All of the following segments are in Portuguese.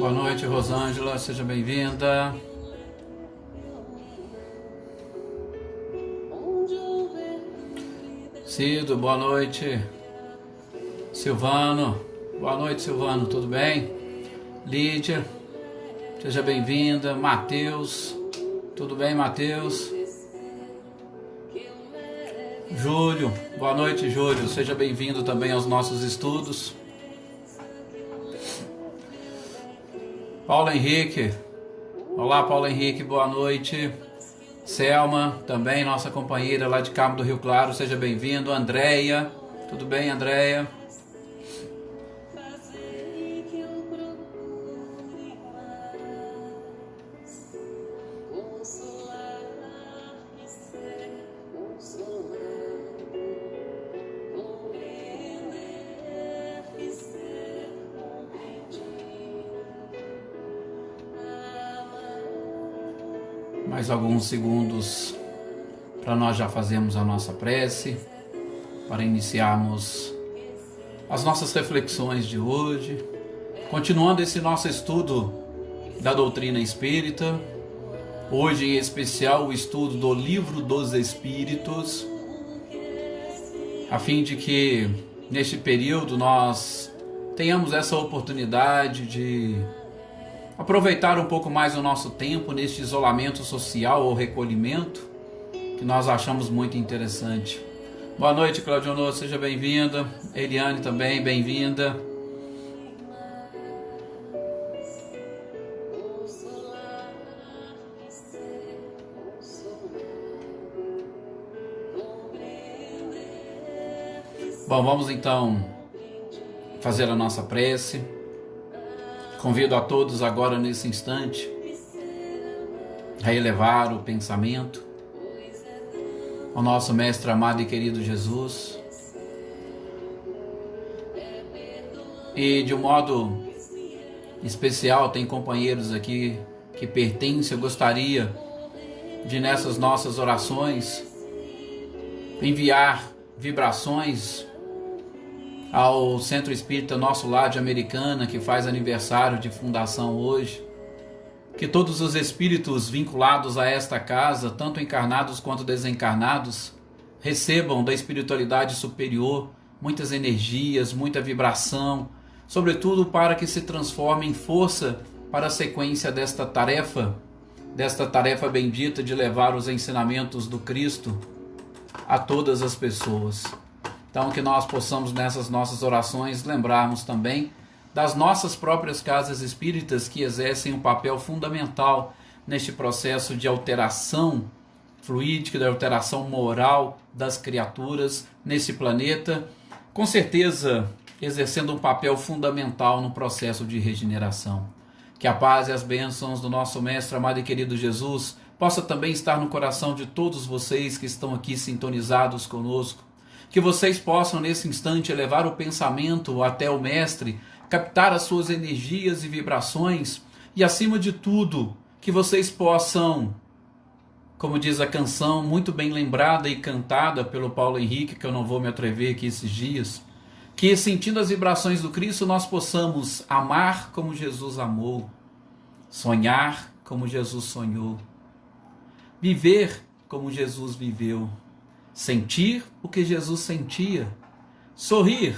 Boa noite, Rosângela, seja bem-vinda. Cido, boa noite. Silvano, boa noite, Silvano, tudo bem? Lídia, seja bem-vinda. Mateus, tudo bem, Mateus? Júlio, boa noite, Júlio, seja bem-vindo também aos nossos estudos. Paulo Henrique, olá, Paulo Henrique, boa noite. Selma, também nossa companheira lá de Cabo do Rio Claro, seja bem-vindo. Andréia, tudo bem, Andréia? Mais alguns segundos para nós já fazermos a nossa prece, para iniciarmos as nossas reflexões de hoje, continuando esse nosso estudo da doutrina espírita, hoje em especial o estudo do Livro dos Espíritos, a fim de que neste período nós tenhamos essa oportunidade de aproveitar um pouco mais o nosso tempo neste isolamento social ou recolhimento, que nós achamos muito interessante. Boa noite, Claudionô, seja bem-vinda. Eliane também, bem-vinda. Bom, vamos então fazer a nossa prece. Convido a todos agora nesse instante a elevar o pensamento ao nosso Mestre amado e querido Jesus, e de um modo especial tem companheiros aqui que pertencem. Eu gostaria de, nessas nossas orações, enviar vibrações ao Centro Espírita Nosso Lar de Americana, que faz aniversário de fundação hoje. Que todos os espíritos vinculados a esta casa, tanto encarnados quanto desencarnados, recebam da espiritualidade superior muitas energias, muita vibração, sobretudo para que se transforme em força para a sequência desta tarefa bendita de levar os ensinamentos do Cristo a todas as pessoas. Então, que nós possamos, nessas nossas orações, lembrarmos também das nossas próprias casas espíritas, que exercem um papel fundamental neste processo de alteração fluídica, de alteração moral das criaturas nesse planeta, com certeza exercendo um papel fundamental no processo de regeneração. Que a paz e as bênçãos do nosso Mestre amado e querido Jesus possa também estar no coração de todos vocês que estão aqui sintonizados conosco. Que vocês possam nesse instante elevar o pensamento até o Mestre, captar as suas energias e vibrações e, acima de tudo, que vocês possam, como diz a canção muito bem lembrada e cantada pelo Paulo Henrique, que eu não vou me atrever aqui esses dias, que sentindo as vibrações do Cristo nós possamos amar como Jesus amou, sonhar como Jesus sonhou, viver como Jesus viveu, sentir o que Jesus sentia, sorrir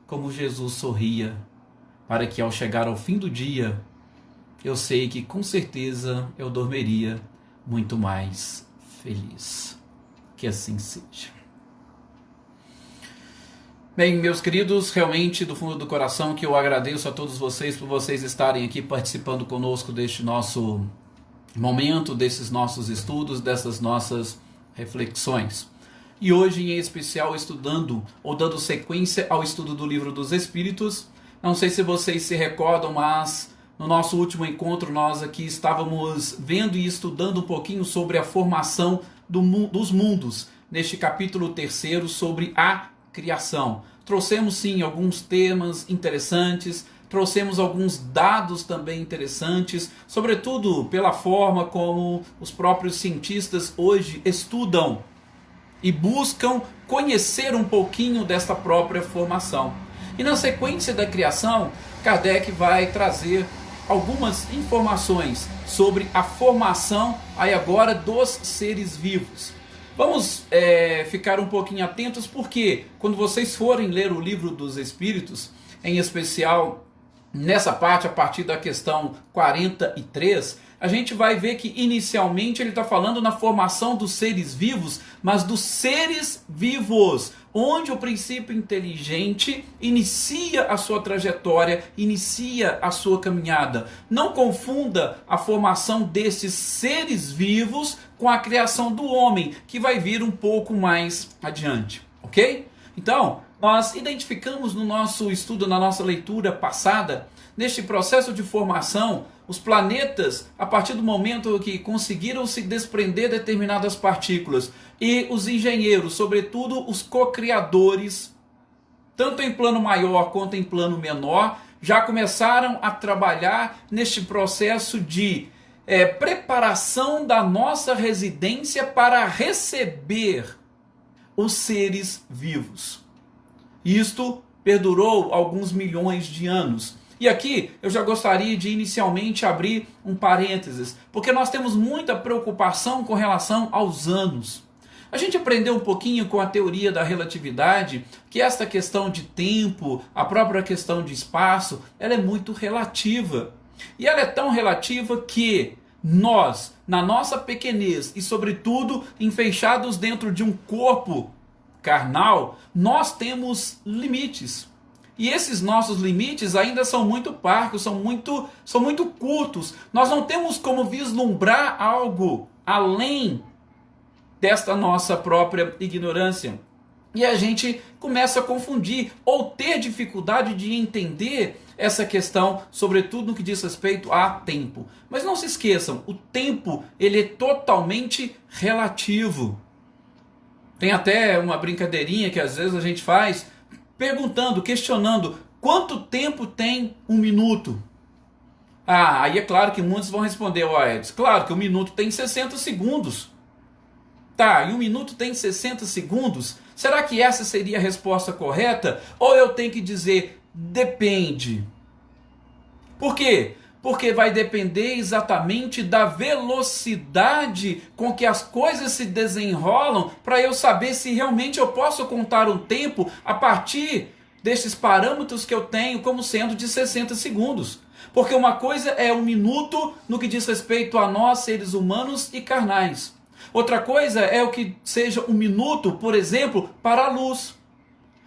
como Jesus sorria, para que ao chegar ao fim do dia, eu sei que com certeza eu dormiria muito mais feliz. Que assim seja. Bem, meus queridos, realmente do fundo do coração que eu agradeço a todos vocês por vocês estarem aqui participando conosco deste nosso momento, desses nossos estudos, dessas nossas reflexões. E hoje, em especial, estudando ou dando sequência ao estudo do Livro dos Espíritos. Não sei se vocês se recordam, mas no nosso último encontro nós aqui estávamos vendo e estudando um pouquinho sobre a formação dos mundos, neste capítulo 3 sobre a criação. Trouxemos sim alguns temas interessantes, trouxemos alguns dados também interessantes, sobretudo pela forma como os próprios cientistas hoje estudam e buscam conhecer um pouquinho desta própria formação. E na sequência da criação, Kardec vai trazer algumas informações sobre a formação aí agora dos seres vivos. Vamos ficar um pouquinho atentos, porque quando vocês forem ler o livro dos Espíritos, em especial nessa parte, a partir da questão 43, a gente vai ver que inicialmente ele está falando na formação dos seres vivos, mas dos seres vivos, onde o princípio inteligente inicia a sua trajetória, inicia a sua caminhada. Não confunda a formação desses seres vivos com a criação do homem, que vai vir um pouco mais adiante, ok? Então, nós identificamos no nosso estudo, na nossa leitura passada, neste processo de formação, os planetas, a partir do momento que conseguiram se desprender de determinadas partículas, e os engenheiros, sobretudo os co-criadores, tanto em plano maior quanto em plano menor, já começaram a trabalhar neste processo de preparação da nossa residência para receber os seres vivos. Isto perdurou alguns milhões de anos. E aqui eu já gostaria de inicialmente abrir um parênteses, porque nós temos muita preocupação com relação aos anos. A gente aprendeu um pouquinho com a teoria da relatividade que esta questão de tempo, a própria questão de espaço, ela é muito relativa. E ela é tão relativa que nós, na nossa pequenez e sobretudo enfeixados dentro de um corpo carnal, nós temos limites. E esses nossos limites ainda são muito parcos, são muito curtos. Nós não temos como vislumbrar algo além desta nossa própria ignorância. E a gente começa a confundir ou ter dificuldade de entender essa questão, sobretudo no que diz respeito a tempo. Mas não se esqueçam, o tempo ele é totalmente relativo. Tem até uma brincadeirinha que às vezes a gente faz, perguntando, questionando, quanto tempo tem um minuto? Ah, aí é claro que muitos vão responder, Edson, claro que um minuto tem 60 segundos. Tá, e um minuto tem 60 segundos? Será que essa seria a resposta correta? Ou eu tenho que dizer, depende? Por quê? Porque vai depender exatamente da velocidade com que as coisas se desenrolam para eu saber se realmente eu posso contar um tempo a partir desses parâmetros que eu tenho como sendo de 60 segundos. Porque uma coisa é um minuto no que diz respeito a nós, seres humanos e carnais. Outra coisa é o que seja um minuto, por exemplo, para a luz,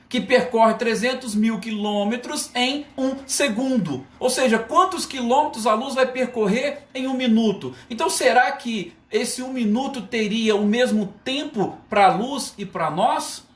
que percorre 300 mil quilômetros em um segundo. Ou seja, quantos quilômetros a luz vai percorrer em um minuto? Então será que esse um minuto teria o mesmo tempo para a luz e para nós?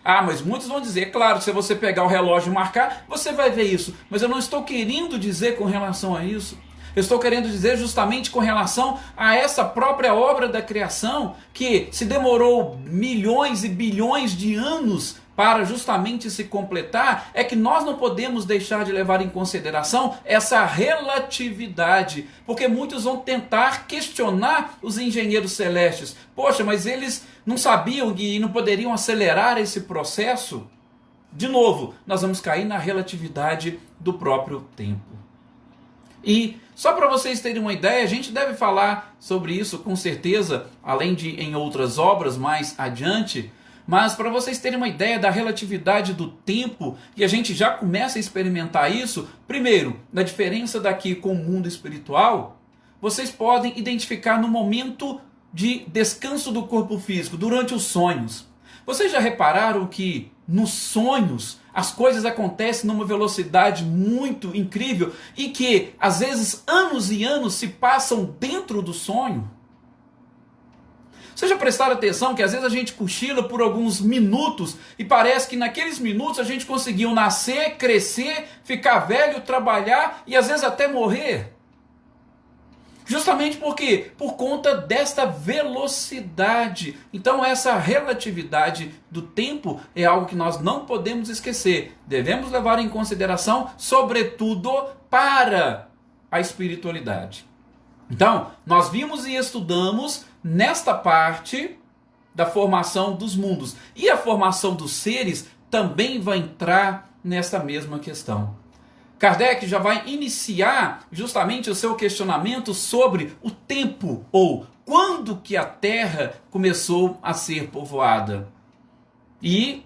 Ah, mas muitos vão dizer, claro, se você pegar o relógio e marcar, você vai ver isso. Mas eu não estou querendo dizer com relação a isso. Eu estou querendo dizer justamente com relação a essa própria obra da criação, que se demorou milhões e bilhões de anos para justamente se completar, é que nós não podemos deixar de levar em consideração essa relatividade, porque muitos vão tentar questionar os engenheiros celestes. Poxa, mas eles não sabiam e não poderiam acelerar esse processo? De novo, nós vamos cair na relatividade do próprio tempo. E só para vocês terem uma ideia, a gente deve falar sobre isso com certeza, além de em outras obras mais adiante, mas para vocês terem uma ideia da relatividade do tempo, e a gente já começa a experimentar isso, primeiro, na diferença daqui com o mundo espiritual, vocês podem identificar no momento de descanso do corpo físico, durante os sonhos. Vocês já repararam que nos sonhos as coisas acontecem numa velocidade muito incrível e que às vezes anos e anos se passam dentro do sonho? Vocês já prestaram atenção que às vezes a gente cochila por alguns minutos e parece que naqueles minutos a gente conseguiu nascer, crescer, ficar velho, trabalhar e às vezes até morrer? Justamente porque por conta desta velocidade. Então essa relatividade do tempo é algo que nós não podemos esquecer. Devemos levar em consideração, sobretudo para a espiritualidade. Então, nós vimos e estudamos nesta parte da formação dos mundos. E a formação dos seres também vai entrar nessa mesma questão. Kardec já vai iniciar justamente o seu questionamento sobre o tempo, ou quando que a Terra começou a ser povoada. E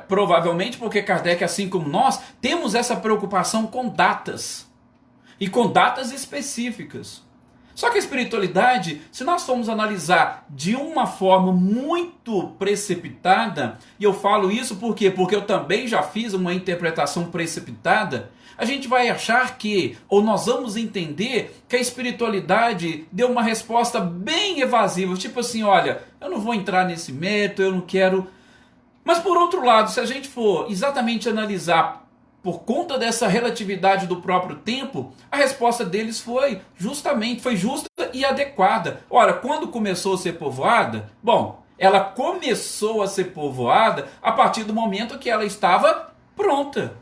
provavelmente porque Kardec, assim como nós, temos essa preocupação com datas, e com datas específicas. Só que a espiritualidade, se nós formos analisar de uma forma muito precipitada, e eu falo isso por quê? Porque eu também já fiz uma interpretação precipitada, a gente vai achar que, ou nós vamos entender que a espiritualidade deu uma resposta bem evasiva, tipo assim, olha, eu não vou entrar nesse mérito, eu não quero. Mas por outro lado, se a gente for exatamente analisar por conta dessa relatividade do próprio tempo, a resposta deles foi justa e adequada. Ora, quando começou a ser povoada? Bom, ela começou a ser povoada a partir do momento que ela estava pronta.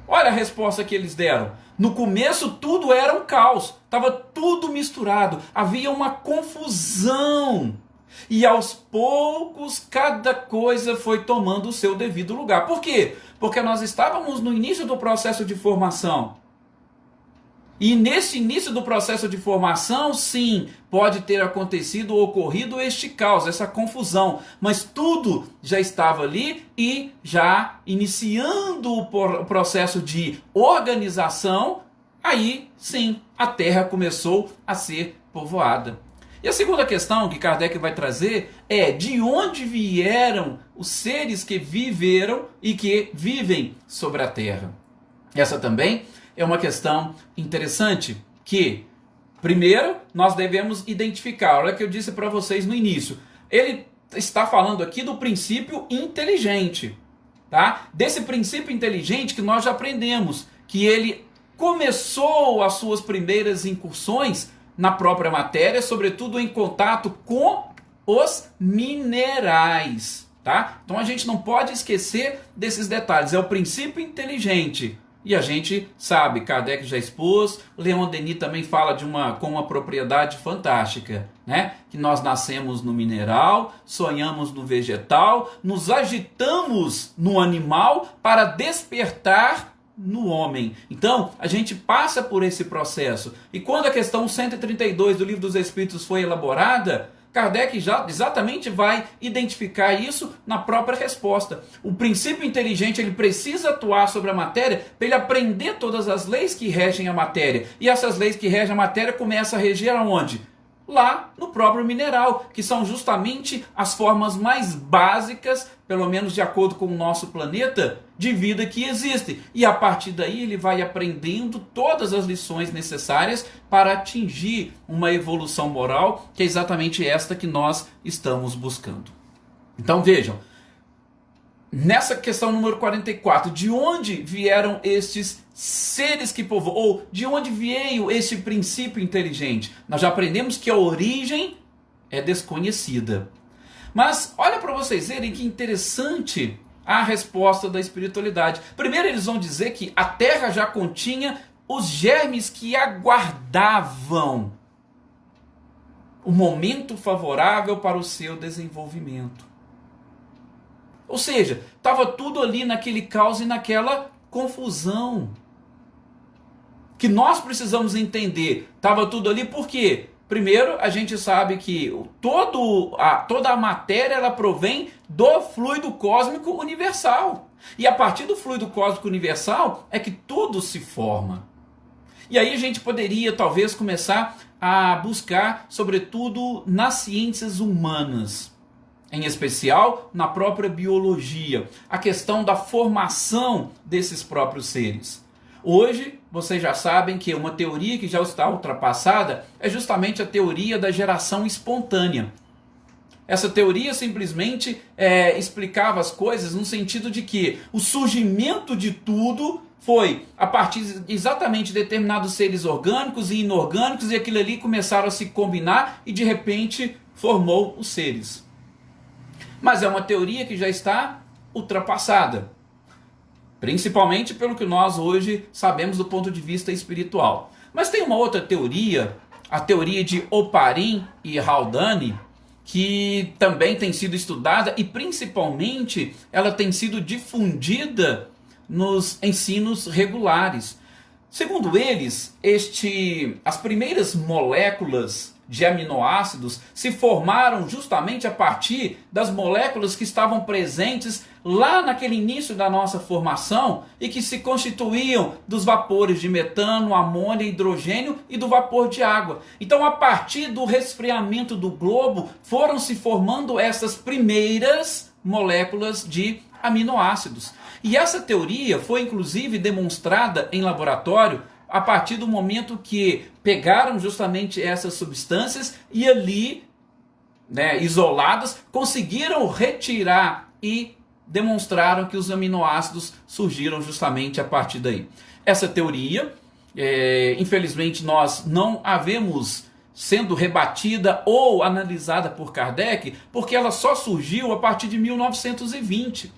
Olha a resposta que eles deram. No começo tudo era um caos, estava tudo misturado, havia uma confusão. E aos poucos, cada coisa foi tomando o seu devido lugar. Por quê? Porque nós estávamos no início do processo de formação. E nesse início do processo de formação, sim, pode ter acontecido ou ocorrido este caos, essa confusão. Mas tudo já estava ali e já iniciando o processo de organização, aí sim, a Terra começou a ser povoada. E a segunda questão que Kardec vai trazer é de onde vieram os seres que viveram e que vivem sobre a Terra. Essa também é uma questão interessante que, primeiro, nós devemos identificar. Olha o que eu disse para vocês no início. Ele está falando aqui do princípio inteligente, tá? Desse princípio inteligente que nós já aprendemos, que ele começou as suas primeiras incursões na própria matéria, sobretudo em contato com os minerais, tá? Então a gente não pode esquecer desses detalhes. É o princípio inteligente. E a gente sabe, Kardec já expôs, Leon Denis também fala com uma propriedade fantástica, né? Que nós nascemos no mineral, sonhamos no vegetal, nos agitamos no animal para despertar no homem. Então, a gente passa por esse processo. E quando a questão 132 do Livro dos Espíritos foi elaborada, Kardec já exatamente vai identificar isso na própria resposta. O princípio inteligente, ele precisa atuar sobre a matéria para ele aprender todas as leis que regem a matéria. E essas leis que regem a matéria começam a reger aonde? Lá no próprio mineral, que são justamente as formas mais básicas, pelo menos de acordo com o nosso planeta, de vida que existe. E a partir daí ele vai aprendendo todas as lições necessárias para atingir uma evolução moral, que é exatamente esta que nós estamos buscando. Então vejam, nessa questão número 44, de onde vieram estes seres que povoam, ou de onde veio esse princípio inteligente? Nós já aprendemos que a origem é desconhecida. Mas olha para vocês verem que interessante a resposta da espiritualidade. Primeiro eles vão dizer que a Terra já continha os germes que aguardavam o momento favorável para o seu desenvolvimento. Ou seja, estava tudo ali naquele caos e naquela confusão. Que nós precisamos entender. Estava tudo ali por quê? Primeiro, a gente sabe que toda a matéria ela provém do fluido cósmico universal. E a partir do fluido cósmico universal é que tudo se forma. E aí a gente poderia talvez começar a buscar, sobretudo, nas ciências humanas. Em especial na própria biologia, a questão da formação desses próprios seres. Hoje, vocês já sabem que uma teoria que já está ultrapassada é justamente a teoria da geração espontânea. Essa teoria simplesmente explicava as coisas no sentido de que o surgimento de tudo foi a partir exatamente de determinados seres orgânicos e inorgânicos, e aquilo ali começaram a se combinar e de repente formou os seres. Mas é uma teoria que já está ultrapassada, principalmente pelo que nós hoje sabemos do ponto de vista espiritual. Mas tem uma outra teoria, a teoria de Oparin e Haldane, que também tem sido estudada e principalmente ela tem sido difundida nos ensinos regulares. Segundo eles, as primeiras moléculas de aminoácidos se formaram justamente a partir das moléculas que estavam presentes lá naquele início da nossa formação e que se constituíam dos vapores de metano, amônia, hidrogênio e do vapor de água. Então, a partir do resfriamento do globo, foram se formando essas primeiras moléculas de aminoácidos. E essa teoria foi inclusive demonstrada em laboratório a partir do momento que pegaram justamente essas substâncias e ali, isoladas, conseguiram retirar e demonstraram que os aminoácidos surgiram justamente a partir daí. Essa teoria, infelizmente, nós não a vemos sendo rebatida ou analisada por Kardec, porque ela só surgiu a partir de 1920.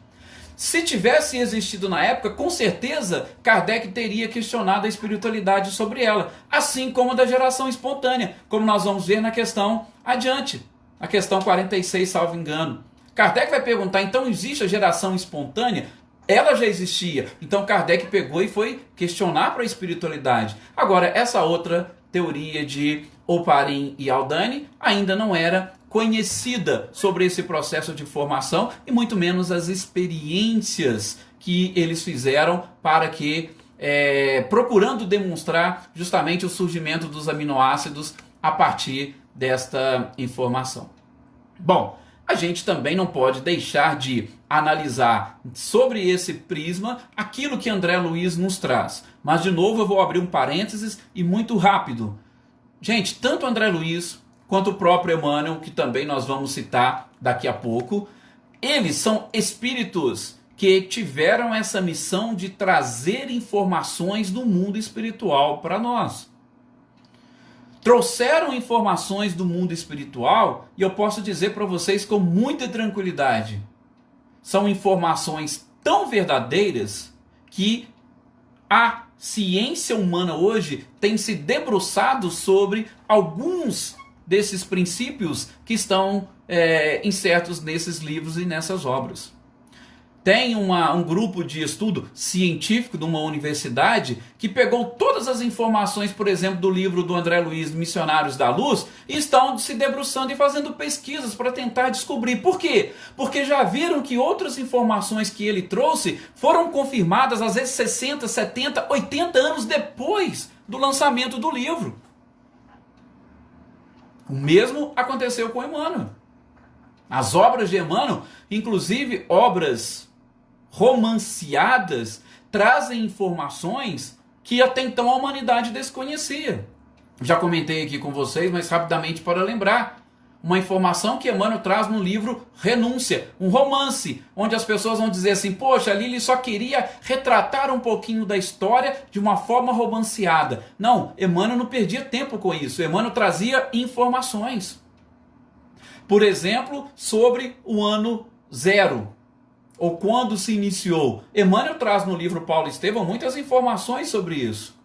Se tivesse existido na época, com certeza Kardec teria questionado a espiritualidade sobre ela, assim como a da geração espontânea, como nós vamos ver na questão adiante, a questão 46, salvo engano. Kardec vai perguntar, então existe a geração espontânea? Ela já existia. Então Kardec pegou e foi questionar para a espiritualidade. Agora, essa outra teoria de Oparin e Haldane ainda não era conhecida sobre esse processo de formação e muito menos as experiências que eles fizeram para que, procurando demonstrar justamente o surgimento dos aminoácidos a partir desta informação. Bom, a gente também não pode deixar de analisar sobre esse prisma aquilo que André Luiz nos traz. Mas, de novo, eu vou abrir um parênteses e muito rápido. Gente, tanto André Luiz quanto o próprio Emmanuel, que também nós vamos citar daqui a pouco, eles são espíritos que tiveram essa missão de trazer informações do mundo espiritual para nós. Trouxeram informações do mundo espiritual e eu posso dizer para vocês com muita tranquilidade, são informações tão verdadeiras que a ciência humana hoje tem se debruçado sobre alguns desses princípios que estão incertos nesses livros e nessas obras. Tem um grupo de estudo científico de uma universidade que pegou todas as informações, por exemplo, do livro do André Luiz, Missionários da Luz, e estão se debruçando e fazendo pesquisas para tentar descobrir. Por quê? Porque já viram que outras informações que ele trouxe foram confirmadas, às vezes 60, 70, 80 anos depois do lançamento do livro. O mesmo aconteceu com Emmanuel. As obras de Emmanuel, inclusive obras romanceadas, trazem informações que até então a humanidade desconhecia. Já comentei aqui com vocês, mas rapidamente para lembrar. Uma informação que Emmanuel traz no livro Renúncia, um romance, onde as pessoas vão dizer assim, poxa, ali ele só queria retratar um pouquinho da história de uma forma romanceada. Não, Emmanuel não perdia tempo com isso, Emmanuel trazia informações. Por exemplo, sobre o ano zero, ou quando se iniciou. Emmanuel traz no livro Paulo e Estevão muitas informações sobre isso,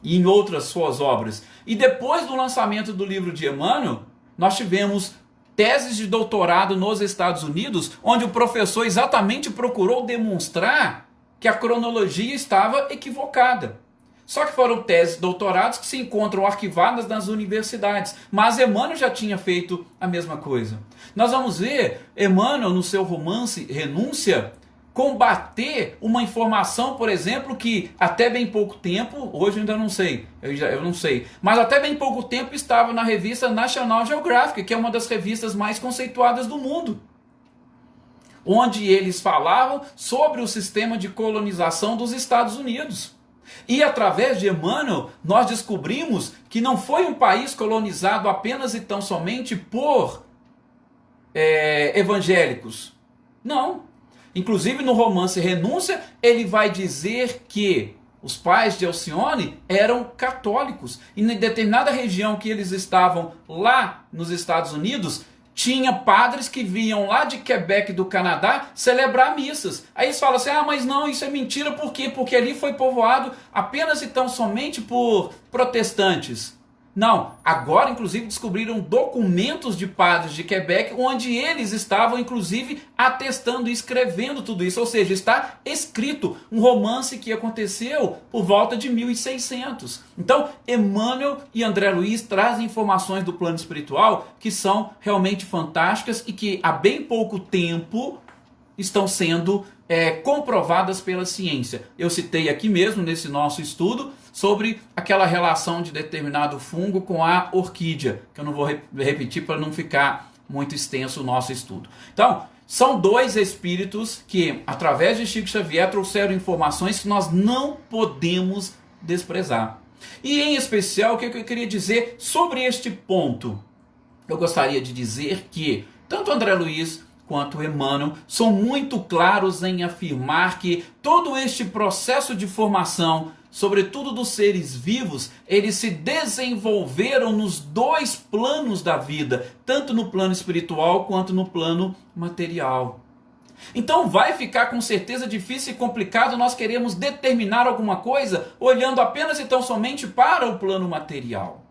e em outras suas obras. E depois do lançamento do livro de Emmanuel, nós tivemos teses de doutorado nos Estados Unidos, onde o professor exatamente procurou demonstrar que a cronologia estava equivocada. Só que foram teses de doutorados que se encontram arquivadas nas universidades. Mas Emmanuel já tinha feito a mesma coisa. Nós vamos ver Emmanuel, no seu romance Renúncia, combater uma informação, por exemplo, que até bem pouco tempo, hoje eu ainda não sei, eu não sei, mas até bem pouco tempo estava na revista National Geographic, que é uma das revistas mais conceituadas do mundo, onde eles falavam sobre o sistema de colonização dos Estados Unidos. E através de Emmanuel, nós descobrimos que não foi um país colonizado apenas e tão somente por evangélicos. Não. Inclusive no romance Renúncia, ele vai dizer que os pais de Alcione eram católicos. E em determinada região que eles estavam lá nos Estados Unidos, tinha padres que vinham lá de Quebec, do Canadá, celebrar missas. Aí eles falam assim, mas não, isso é mentira, por quê? Porque ali foi povoado apenas e tão somente por protestantes. Não, agora inclusive descobriram documentos de padres de Quebec onde eles estavam inclusive atestando e escrevendo tudo isso, ou seja, está escrito um romance que aconteceu por volta de 1600. Então, Emmanuel e André Luiz trazem informações do plano espiritual que são realmente fantásticas e que há bem pouco tempo estão sendo comprovadas pela ciência. Eu citei aqui mesmo nesse nosso estudo sobre aquela relação de determinado fungo com a orquídea, que eu não vou repetir para não ficar muito extenso o nosso estudo. Então, são dois espíritos que, através de Chico Xavier, trouxeram informações que nós não podemos desprezar. E, em especial, o que eu queria dizer sobre este ponto? Eu gostaria de dizer que tanto André Luiz quanto Emmanuel são muito claros em afirmar que todo este processo de formação, sobretudo dos seres vivos, eles se desenvolveram nos dois planos da vida, tanto no plano espiritual quanto no plano material. Então vai ficar com certeza difícil e complicado nós queremos determinar alguma coisa olhando apenas e tão somente para o plano material.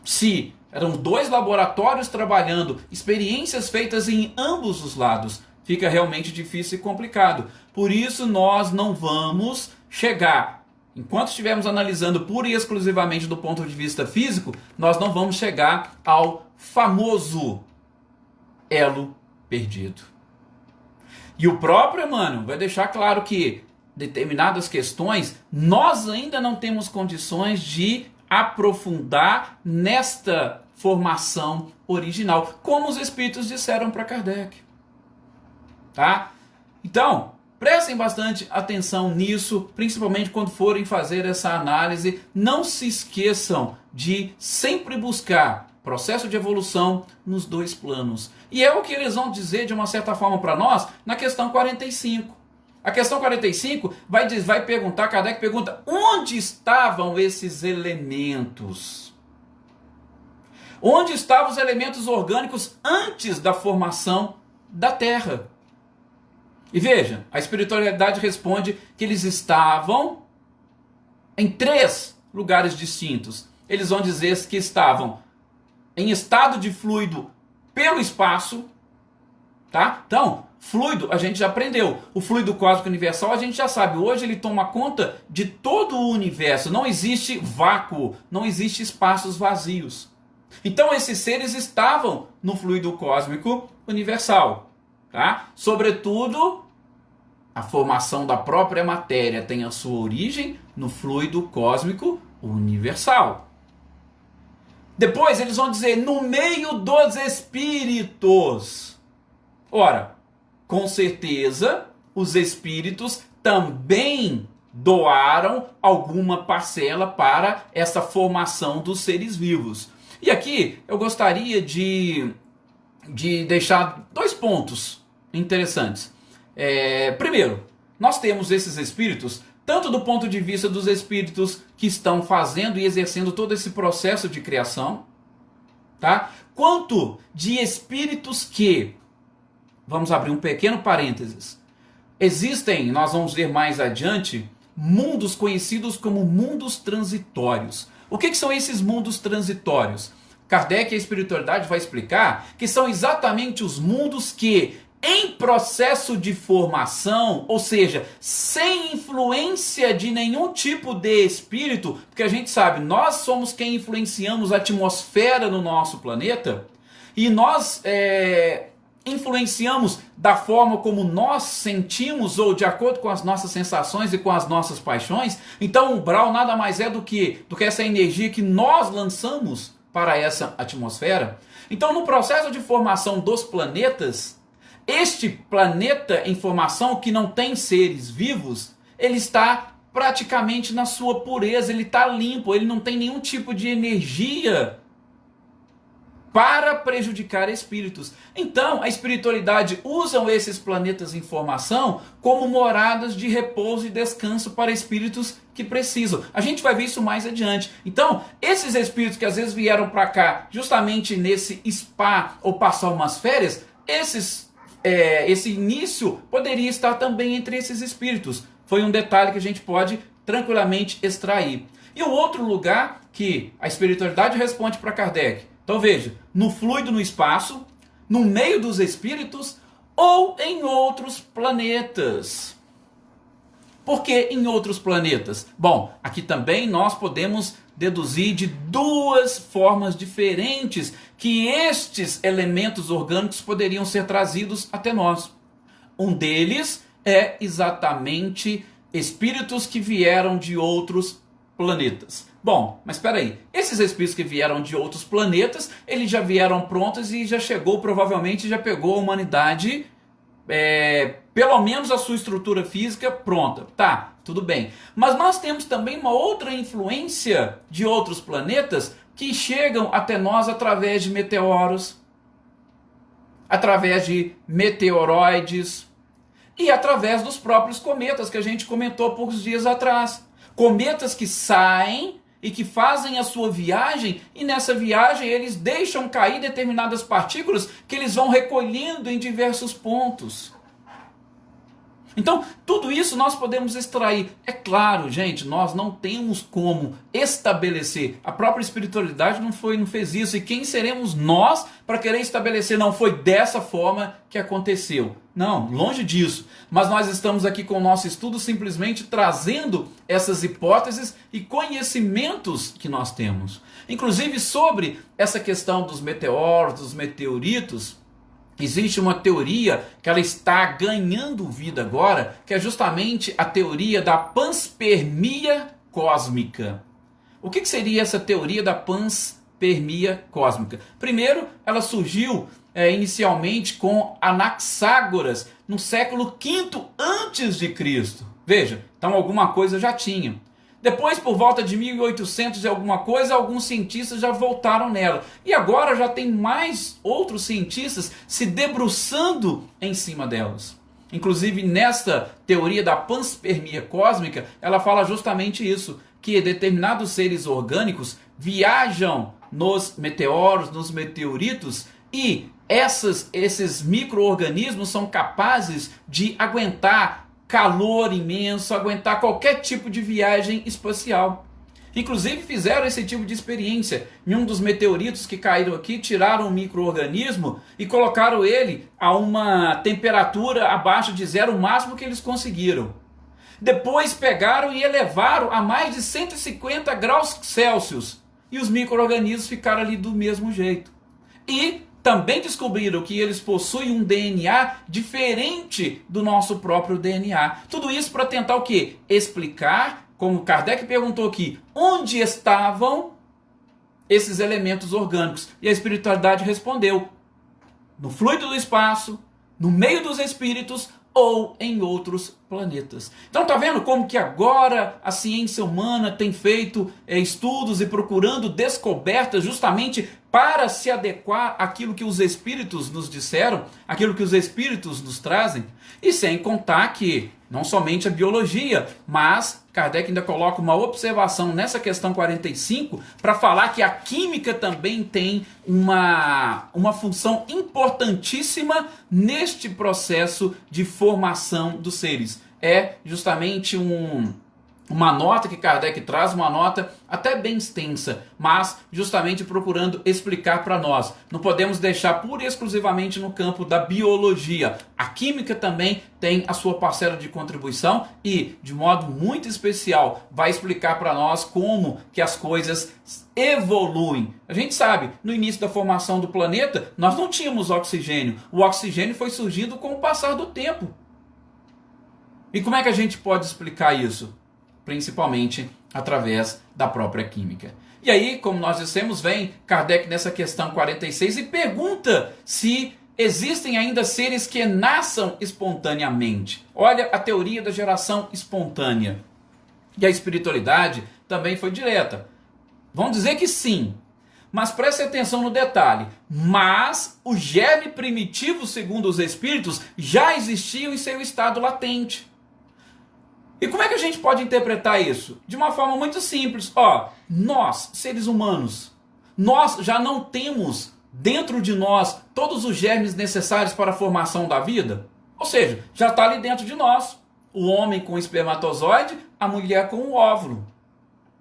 Se eram dois laboratórios trabalhando, experiências feitas em ambos os lados, fica realmente difícil e complicado. Por isso nós não vamos chegar, enquanto estivermos analisando pura e exclusivamente do ponto de vista físico, nós não vamos chegar ao famoso elo perdido. E o próprio Emmanuel vai deixar claro que determinadas questões nós ainda não temos condições de aprofundar nesta formação original, como os espíritos disseram para Kardec. Tá? Então, prestem bastante atenção nisso, principalmente quando forem fazer essa análise. Não se esqueçam de sempre buscar processo de evolução nos dois planos. E é o que eles vão dizer de uma certa forma para nós na questão 45. A questão 45 vai perguntar, Kardec pergunta, onde estavam esses elementos? Onde estavam os elementos orgânicos antes da formação da Terra? E veja, a espiritualidade responde que eles estavam em 3 lugares distintos. Eles vão dizer que estavam em estado de fluido pelo espaço, tá? Então, fluido a gente já aprendeu. O fluido cósmico universal a gente já sabe. Hoje ele toma conta de todo o universo. Não existe vácuo, não existe espaços vazios. Então esses seres estavam no fluido cósmico universal, tá? Sobretudo, a formação da própria matéria tem a sua origem no fluido cósmico universal. Depois eles vão dizer, no meio dos espíritos. Ora, com certeza, os espíritos também doaram alguma parcela para essa formação dos seres vivos. E aqui eu gostaria de deixar 2 pontos interessantes. Primeiro, nós temos esses espíritos, tanto do ponto de vista dos espíritos que estão fazendo e exercendo todo esse processo de criação, tá? Quanto de espíritos que, vamos abrir um pequeno parênteses, existem, nós vamos ver mais adiante, mundos conhecidos como mundos transitórios. O que são esses mundos transitórios? Kardec e a espiritualidade vai explicar que são exatamente os mundos que, em processo de formação, ou seja, sem influência de nenhum tipo de espírito, porque a gente sabe, nós somos quem influenciamos a atmosfera no nosso planeta, e nós influenciamos da forma como nós sentimos ou de acordo com as nossas sensações e com as nossas paixões. Então o umbral nada mais é do que essa energia que nós lançamos para essa atmosfera. Então no processo de formação dos planetas, este planeta em formação que não tem seres vivos, ele está praticamente na sua pureza, ele está limpo, ele não tem nenhum tipo de energia para prejudicar espíritos. Então, a espiritualidade usa esses planetas em formação como moradas de repouso e descanso para espíritos que precisam. A gente vai ver isso mais adiante. Então, esses espíritos que às vezes vieram para cá justamente nesse spa ou passar umas férias, esse início poderia estar também entre esses espíritos. Foi um detalhe que a gente pode tranquilamente extrair. E o outro lugar que a espiritualidade responde para Kardec. Então veja, no fluido no espaço, no meio dos espíritos ou em outros planetas. Por que em outros planetas? Bom, aqui também nós podemos deduzir de duas formas diferentes que estes elementos orgânicos poderiam ser trazidos até nós. Um deles é exatamente espíritos que vieram de outros planetas. Bom, mas espera aí, esses espíritos que vieram de outros planetas, eles já vieram prontos e já chegou, provavelmente já pegou a humanidade, pelo menos a sua estrutura física pronta. Tá, tudo bem. Mas nós temos também uma outra influência de outros planetas que chegam até nós através de meteoros, através de meteoroides e através dos próprios cometas que a gente comentou há poucos dias atrás. Cometas que saem e que fazem a sua viagem, e nessa viagem eles deixam cair determinadas partículas que eles vão recolhendo em diversos pontos. Então, tudo isso nós podemos extrair. É claro, gente, nós não temos como estabelecer. A própria espiritualidade não fez isso. E quem seremos nós para querer estabelecer? Não foi dessa forma que aconteceu. Não, longe disso. Mas nós estamos aqui com o nosso estudo simplesmente trazendo essas hipóteses e conhecimentos que nós temos. Inclusive sobre essa questão dos meteoros, dos meteoritos, existe uma teoria que ela está ganhando vida agora, que é justamente a teoria da panspermia cósmica. O que seria essa teoria da panspermia cósmica? Primeiro, ela surgiu inicialmente com Anaxágoras no século V a.C. Veja, então alguma coisa já tinha. Depois, por volta de 1800 e alguma coisa, alguns cientistas já voltaram nela. E agora já tem mais outros cientistas se debruçando em cima delas. Inclusive, nesta teoria da panspermia cósmica, ela fala justamente isso, que determinados seres orgânicos viajam nos meteoros, nos meteoritos, e esses micro-organismos são capazes de aguentar calor imenso, aguentar qualquer tipo de viagem espacial. Inclusive fizeram esse tipo de experiência. Em um dos meteoritos que caíram aqui, tiraram um micro-organismo e colocaram ele a uma temperatura abaixo de zero, o máximo que eles conseguiram. Depois pegaram e elevaram a mais de 150 graus Celsius. E os micro-organismos ficaram ali do mesmo jeito. E também descobriram que eles possuem um DNA diferente do nosso próprio DNA. Tudo isso para tentar o quê? Explicar, como Kardec perguntou aqui, onde estavam esses elementos orgânicos. E a espiritualidade respondeu, no fluido do espaço, no meio dos espíritos ou em outros planetas. Então tá vendo como que agora a ciência humana tem feito estudos e procurando descobertas justamente para se adequar àquilo que os espíritos nos disseram, aquilo que os espíritos nos trazem, e sem contar que não somente a biologia, mas Kardec ainda coloca uma observação nessa questão 45 para falar que a química também tem uma função importantíssima neste processo de formação dos seres. É justamente uma nota que Kardec traz, uma nota até bem extensa, mas justamente procurando explicar para nós. Não podemos deixar pura e exclusivamente no campo da biologia. A química também tem a sua parcela de contribuição e, de modo muito especial, vai explicar para nós como que as coisas evoluem. A gente sabe, no início da formação do planeta, nós não tínhamos oxigênio. O oxigênio foi surgindo com o passar do tempo. E como é que a gente pode explicar isso? Principalmente através da própria química. E aí, como nós dissemos, vem Kardec nessa questão 46 e pergunta se existem ainda seres que nasçam espontaneamente. Olha a teoria da geração espontânea. E a espiritualidade também foi direta. Vamos dizer que sim, mas preste atenção no detalhe. Mas o germe primitivo, segundo os espíritos, já existia em seu estado latente. E como é que a gente pode interpretar isso? De uma forma muito simples. Nós, seres humanos, nós já não temos dentro de nós todos os germes necessários para a formação da vida? Ou seja, já está ali dentro de nós. O homem com o espermatozoide, a mulher com o óvulo.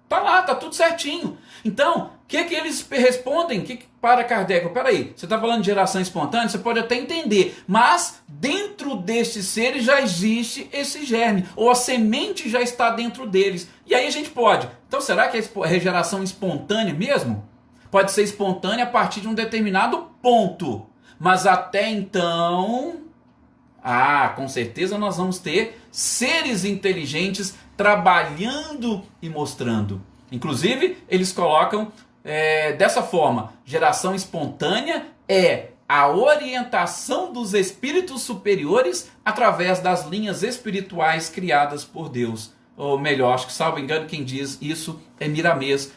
Tá lá, tá tudo certinho. Então, o que eles respondem? Para Kardec, peraí, você está falando de geração espontânea, você pode até entender, mas dentro destes seres já existe esse germe, ou a semente já está dentro deles. E aí a gente pode. Então, será que é regeneração espontânea mesmo? Pode ser espontânea a partir de um determinado ponto. Mas até então, com certeza nós vamos ter seres inteligentes trabalhando e mostrando. Inclusive, eles colocam dessa forma: geração espontânea é a orientação dos espíritos superiores através das linhas espirituais criadas por Deus. Ou melhor, acho que, salvo engano, quem diz isso é Miramês,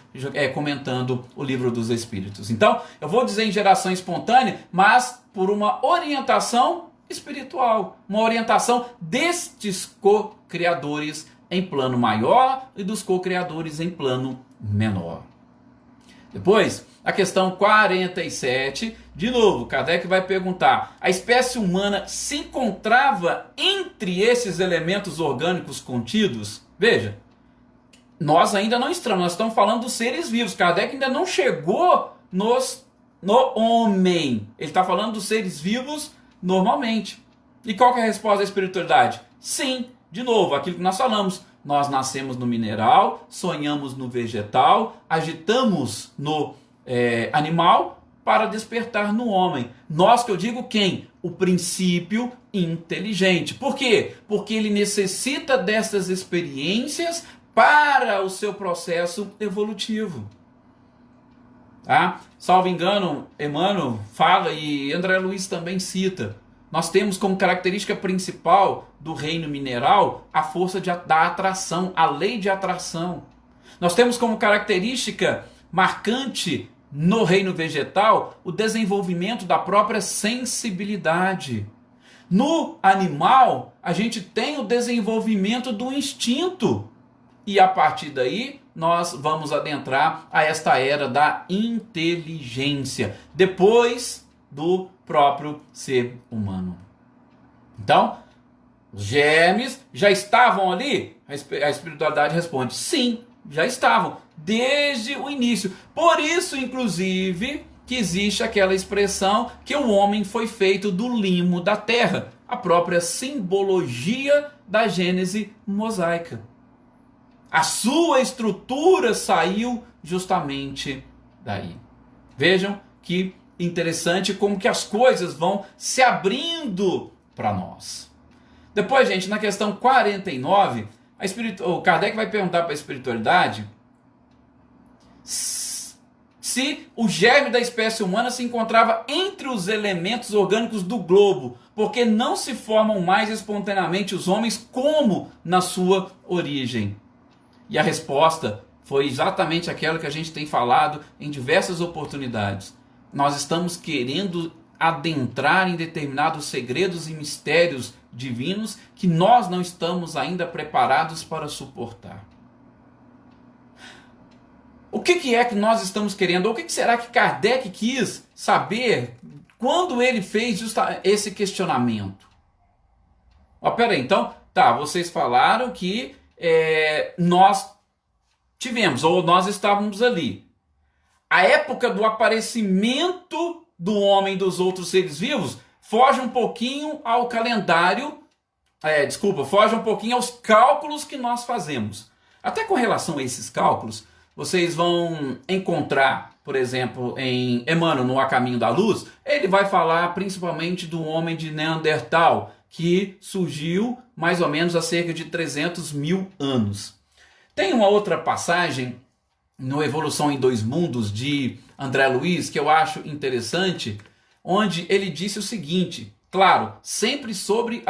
comentando o Livro dos Espíritos. Então, eu vou dizer em geração espontânea, mas por uma orientação espiritual, uma orientação destes co-criadores em plano maior e dos co-criadores em plano menor. Depois, a questão 47, de novo, Kardec vai perguntar: a espécie humana se encontrava entre esses elementos orgânicos contidos? Veja, nós ainda não estamos, nós estamos falando dos seres vivos. Kardec ainda não chegou no homem. Ele está falando dos seres vivos normalmente. E qual que é a resposta da espiritualidade? Sim, de novo, aquilo que nós falamos. Nós nascemos no mineral, sonhamos no vegetal, agitamos no animal para despertar no homem. Nós, que eu digo, quem? O princípio inteligente. Por quê? Porque ele necessita dessas experiências para o seu processo evolutivo. Salvo engano, Emmanuel fala, e André Luiz também cita, nós temos como característica principal do reino mineral a força da atração, a lei de atração. Nós temos como característica marcante no reino vegetal o desenvolvimento da própria sensibilidade. No animal, a gente tem o desenvolvimento do instinto. E a partir daí, nós vamos adentrar a esta era da inteligência, depois do próprio ser humano. Então, os germes já estavam ali? A espiritualidade responde: sim, já estavam, desde o início. Por isso, inclusive, que existe aquela expressão que o homem foi feito do limo da terra, a própria simbologia da Gênese mosaica. A sua estrutura saiu justamente daí. Vejam que interessante como que as coisas vão se abrindo para nós. Depois, gente, na questão 49, o Kardec vai perguntar para a espiritualidade se o germe da espécie humana se encontrava entre os elementos orgânicos do globo, porque não se formam mais espontaneamente os homens como na sua origem. E a resposta foi exatamente aquela que a gente tem falado em diversas oportunidades. Nós estamos querendo adentrar em determinados segredos e mistérios divinos que nós não estamos ainda preparados para suportar. O que é que nós estamos querendo? Ou o que será que Kardec quis saber quando ele fez esse questionamento? Peraí, então, vocês falaram que nós tivemos, ou nós estávamos ali. A época do aparecimento do homem e dos outros seres vivos foge um pouquinho ao calendário, foge um pouquinho aos cálculos que nós fazemos. Até com relação a esses cálculos, vocês vão encontrar, por exemplo, em Emmanuel, no A Caminho da Luz, ele vai falar principalmente do homem de Neandertal, que surgiu mais ou menos há cerca de 300 mil anos. Tem uma outra passagem no Evolução em Dois Mundos, de André Luiz, que eu acho interessante, onde ele disse o seguinte, claro, sempre sob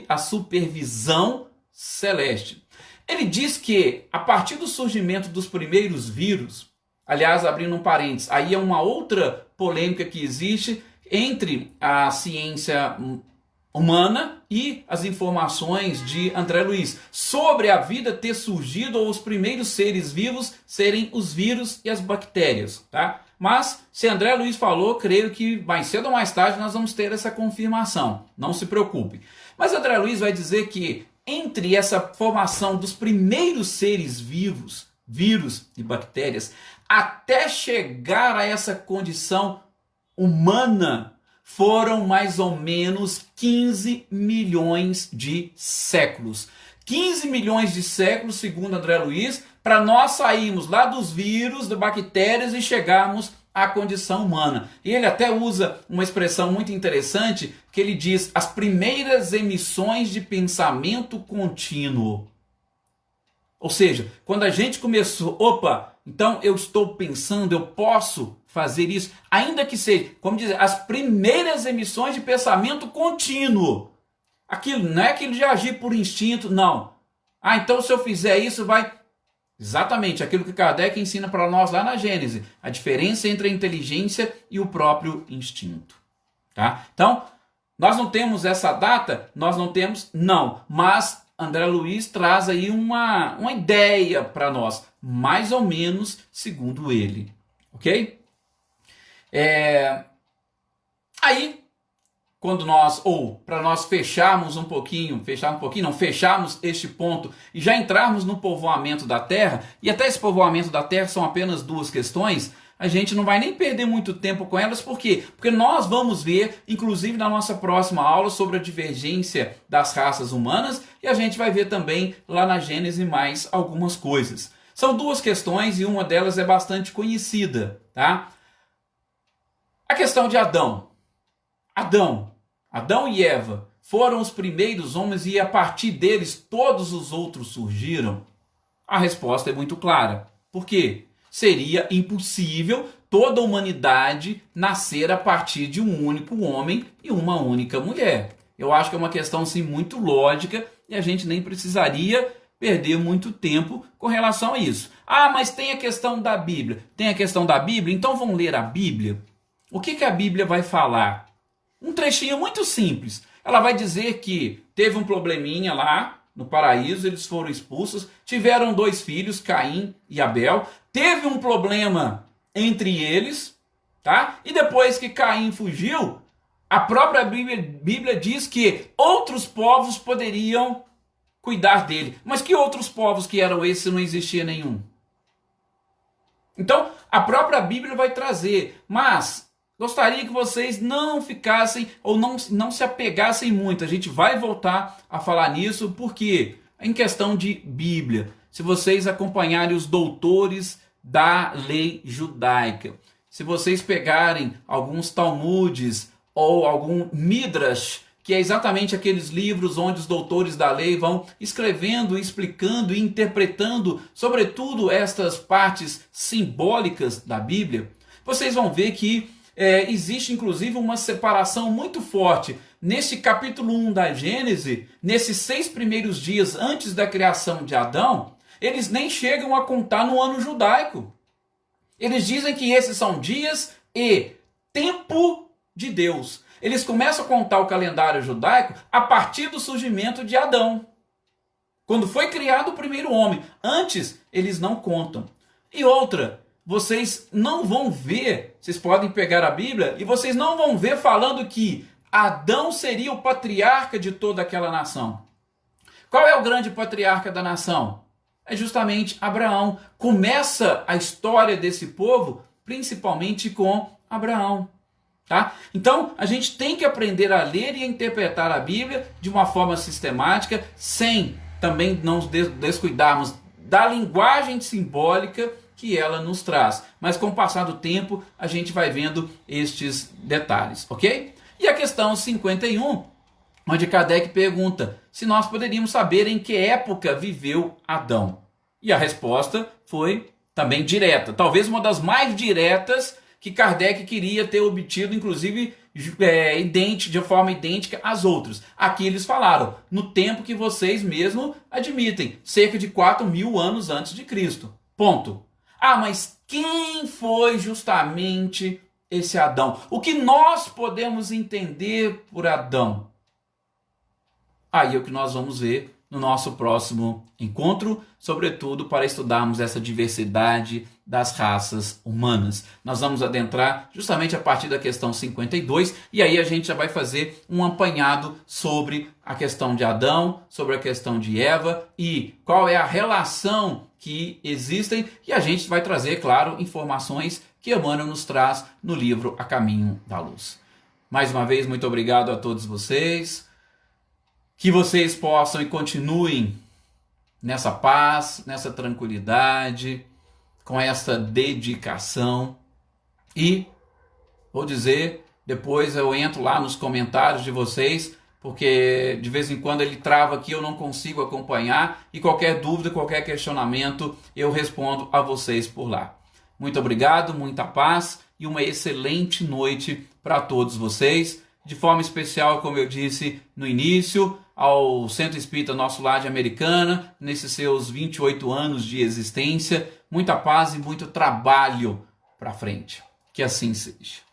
a supervisão celeste. Ele diz que, a partir do surgimento dos primeiros vírus, aliás, abrindo um parênteses, aí é uma outra polêmica que existe entre a ciência humana e as informações de André Luiz sobre a vida ter surgido ou os primeiros seres vivos serem os vírus e as bactérias, tá? Mas se André Luiz falou, creio que mais cedo ou mais tarde nós vamos ter essa confirmação, não se preocupe. Mas André Luiz vai dizer que entre essa formação dos primeiros seres vivos, vírus e bactérias, até chegar a essa condição humana, foram mais ou menos 15 milhões de séculos. 15 milhões de séculos, segundo André Luiz, para nós sairmos lá dos vírus, das bactérias e chegarmos à condição humana. E ele até usa uma expressão muito interessante, que ele diz as primeiras emissões de pensamento contínuo. Ou seja, quando a gente começou, então eu estou pensando, eu posso fazer isso, ainda que seja, como dizer, as primeiras emissões de pensamento contínuo. Aquilo, não é aquilo de agir por instinto, não. Então se eu fizer isso, vai... Exatamente, aquilo que Kardec ensina para nós lá na Gênese, a diferença entre a inteligência e o próprio instinto. Tá? Então, nós não temos essa data? Nós não temos, não, mas André Luiz traz aí uma ideia para nós, mais ou menos segundo ele, ok? Aí, quando nós, para nós fecharmos este ponto e já entrarmos no povoamento da Terra, e até esse povoamento da Terra são apenas duas questões, a gente não vai nem perder muito tempo com elas, por quê? Porque nós vamos ver, inclusive na nossa próxima aula, sobre a divergência das raças humanas, e a gente vai ver também lá na Gênese mais algumas coisas. São duas questões e uma delas é bastante conhecida, tá? A questão de Adão. Adão e Eva foram os primeiros homens e a partir deles todos os outros surgiram? A resposta é muito clara. Por quê? Seria impossível toda a humanidade nascer a partir de um único homem e uma única mulher. Eu acho que é uma questão assim, muito lógica e a gente nem precisaria perder muito tempo com relação a isso. Mas tem a questão da Bíblia. Tem a questão da Bíblia? Então vamos ler a Bíblia. O que a Bíblia vai falar? Um trechinho muito simples. Ela vai dizer que teve um probleminha lá no paraíso, eles foram expulsos, tiveram 2 filhos, Caim e Abel, teve um problema entre eles, tá? E depois que Caim fugiu, a própria Bíblia diz que outros povos poderiam cuidar dele. Mas que outros povos que eram esses se não existia nenhum? Então, a própria Bíblia vai trazer, mas gostaria que vocês não ficassem ou não se apegassem muito. A gente vai voltar a falar nisso porque, em questão de Bíblia, se vocês acompanharem os doutores da lei judaica, se vocês pegarem alguns Talmudes ou algum Midrash, que é exatamente aqueles livros onde os doutores da lei vão escrevendo, explicando e interpretando, sobretudo estas partes simbólicas da Bíblia, vocês vão ver que existe inclusive uma separação muito forte. Neste capítulo 1 da Gênese, nesses 6 primeiros dias antes da criação de Adão, eles nem chegam a contar no ano judaico. Eles dizem que esses são dias e tempo de Deus. Eles começam a contar o calendário judaico a partir do surgimento de Adão, quando foi criado o primeiro homem. Antes, eles não contam. E outra, vocês não vão ver, vocês podem pegar a Bíblia, e vocês não vão ver falando que Adão seria o patriarca de toda aquela nação. Qual é o grande patriarca da nação? É justamente Abraão. Começa a história desse povo principalmente com Abraão. Tá? Então, a gente tem que aprender a ler e a interpretar a Bíblia de uma forma sistemática, sem também não descuidarmos da linguagem simbólica que ela nos traz. Mas com o passar do tempo, a gente vai vendo estes detalhes, ok? E a questão 51, onde Kardec pergunta se nós poderíamos saber em que época viveu Adão. E a resposta foi também direta, talvez uma das mais diretas que Kardec queria ter obtido, inclusive de forma idêntica às outras. Aqui eles falaram, no tempo que vocês mesmo admitem, cerca de 4.000 anos antes de Cristo. Ponto. Mas quem foi justamente esse Adão? O que nós podemos entender por Adão? Aí é o que nós vamos ver no nosso próximo encontro, sobretudo para estudarmos essa diversidade das raças humanas. Nós vamos adentrar justamente a partir da questão 52 e aí a gente já vai fazer um apanhado sobre a questão de Adão, sobre a questão de Eva e qual é a relação que existem, e a gente vai trazer, claro, informações que Emmanuel nos traz no livro A Caminho da Luz. Mais uma vez, muito obrigado a todos vocês. Que vocês possam e continuem nessa paz, nessa tranquilidade, com essa dedicação. E, vou dizer, depois eu entro lá nos comentários de vocês, porque de vez em quando ele trava aqui, eu não consigo acompanhar, e qualquer dúvida, qualquer questionamento, eu respondo a vocês por lá. Muito obrigado, muita paz e uma excelente noite para todos vocês. De forma especial, como eu disse no início, ao Centro Espírita Nosso Lar de Americana, nesses seus 28 anos de existência, muita paz e muito trabalho para frente. Que assim seja.